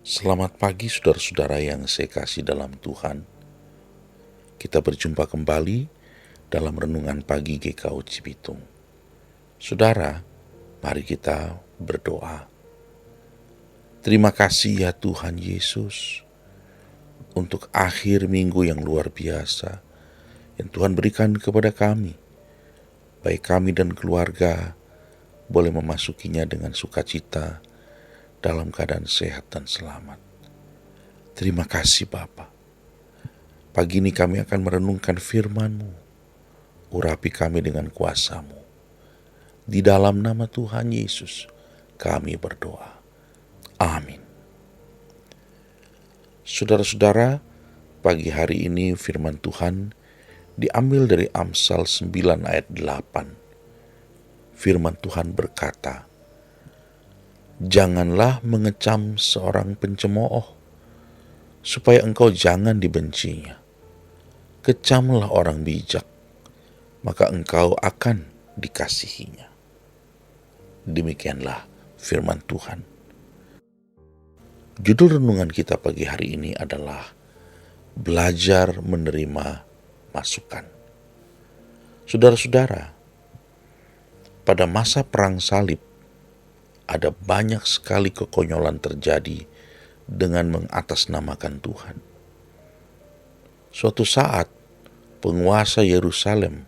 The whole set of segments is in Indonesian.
Selamat pagi saudara-saudara yang saya kasih dalam Tuhan. Kita berjumpa kembali dalam Renungan Pagi GKU Cibitung. Saudara, mari kita berdoa. Terima kasih ya Tuhan Yesus untuk akhir minggu yang luar biasa yang Tuhan berikan kepada kami. Baik kami dan keluarga boleh memasukinya dengan sukacita dalam keadaan sehat dan selamat. Terima kasih Bapa. Pagi ini kami akan merenungkan firman-Mu. Urapi kami dengan kuasa-Mu. Di dalam nama Tuhan Yesus kami berdoa. Amin. Saudara-saudara, pagi hari ini firman Tuhan diambil dari Amsal 9 ayat 8. Firman Tuhan berkata, "Janganlah mengecam seorang pencemooh, supaya engkau jangan dibencinya. Kecamlah orang bijak, maka engkau akan dikasihinya." Demikianlah firman Tuhan. Judul renungan kita pagi hari ini adalah belajar menerima masukan. Saudara-saudara, pada masa perang salib ada banyak sekali kekonyolan terjadi dengan mengatasnamakan Tuhan. Suatu saat, penguasa Yerusalem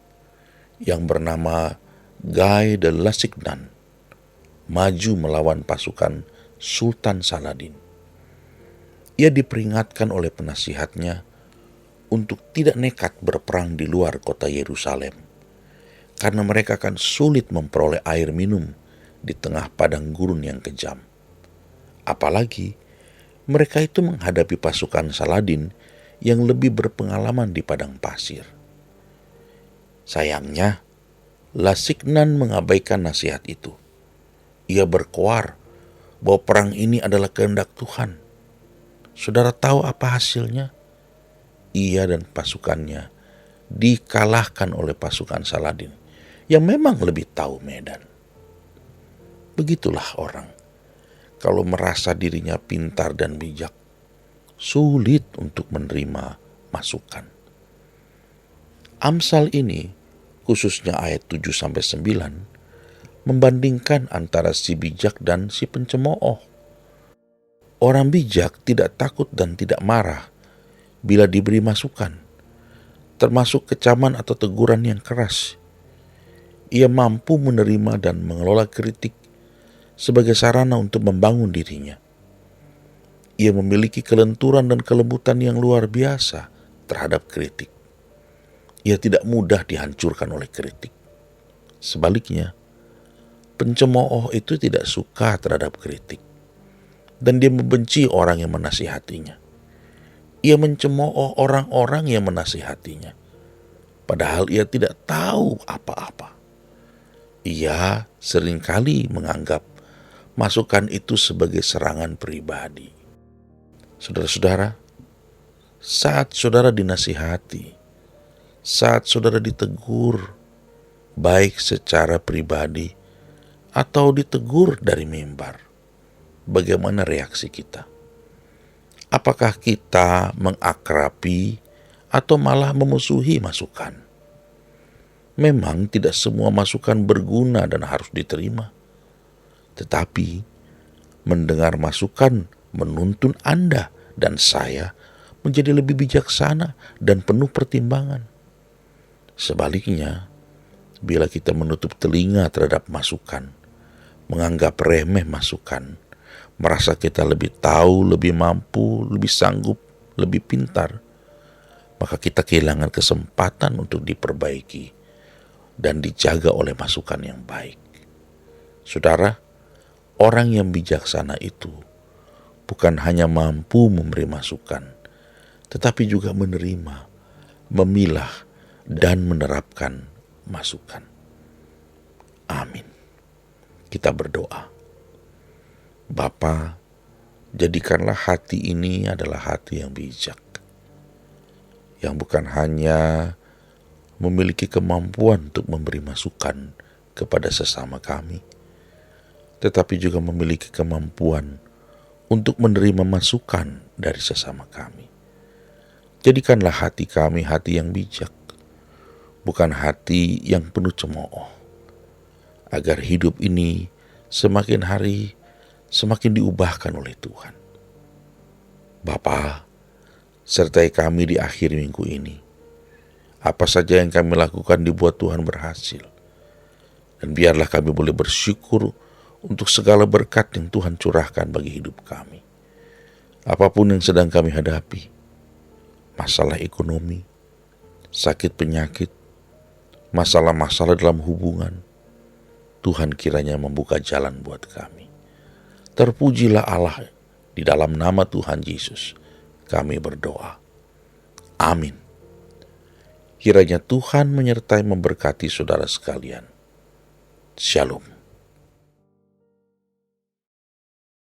yang bernama Guy de Lusignan maju melawan pasukan Sultan Saladin. Ia diperingatkan oleh penasihatnya untuk tidak nekat berperang di luar kota Yerusalem, karena mereka akan sulit memperoleh air minum di tengah padang gurun yang kejam. Apalagi mereka itu menghadapi pasukan Saladin yang lebih berpengalaman di padang pasir. Sayangnya, Lusignan mengabaikan nasihat itu. Ia berkoar bahwa perang ini adalah kehendak Tuhan. Saudara tahu apa hasilnya? Ia dan pasukannya dikalahkan oleh pasukan Saladin yang memang lebih tahu medan. Begitulah orang. Kalau merasa dirinya pintar dan bijak, sulit untuk menerima masukan. Amsal ini, khususnya ayat 7-9, membandingkan antara si bijak dan si pencemooh. Orang bijak tidak takut dan tidak marah bila diberi masukan, termasuk kecaman atau teguran yang keras. Ia mampu menerima dan mengelola kritik sebagai sarana untuk membangun dirinya. Ia memiliki kelenturan dan kelembutan yang luar biasa terhadap kritik. Ia tidak mudah dihancurkan oleh kritik. Sebaliknya, pencemooh itu tidak suka terhadap kritik, dan dia membenci orang yang menasihatinya. Ia mencemooh orang-orang yang menasihatinya, padahal ia tidak tahu apa-apa. Ia seringkali menganggap masukan itu sebagai serangan pribadi. Saudara-saudara, saat saudara dinasihati, saat saudara ditegur, baik secara pribadi atau ditegur dari mimbar, bagaimana reaksi kita? Apakah kita mengakrabi atau malah memusuhi masukan? Memang tidak semua masukan berguna dan harus diterima. Tetapi mendengar masukan menuntun Anda dan saya menjadi lebih bijaksana dan penuh pertimbangan. Sebaliknya, bila kita menutup telinga terhadap masukan, menganggap remeh masukan, merasa kita lebih tahu, lebih mampu, lebih sanggup, lebih pintar, maka kita kehilangan kesempatan untuk diperbaiki dan dijaga oleh masukan yang baik. Saudara, orang yang bijaksana itu bukan hanya mampu memberi masukan, tetapi juga menerima, memilah, dan menerapkan masukan. Amin. Kita berdoa. Bapa, jadikanlah hati ini adalah hati yang bijak, yang bukan hanya memiliki kemampuan untuk memberi masukan kepada sesama kami, tetapi juga memiliki kemampuan untuk menerima masukan dari sesama kami. Jadikanlah hati kami hati yang bijak, bukan hati yang penuh cemooh, agar hidup ini semakin hari semakin diubahkan oleh Tuhan. Bapa, sertai kami di akhir minggu ini. Apa saja yang kami lakukan dibuat Tuhan berhasil. Dan biarlah kami boleh bersyukur untuk segala berkat yang Tuhan curahkan bagi hidup kami. Apapun yang sedang kami hadapi, masalah ekonomi, sakit penyakit, masalah-masalah dalam hubungan, Tuhan kiranya membuka jalan buat kami. Terpujilah Allah, di dalam nama Tuhan Yesus kami berdoa. Amin. Kiranya Tuhan menyertai memberkati saudara sekalian. Shalom.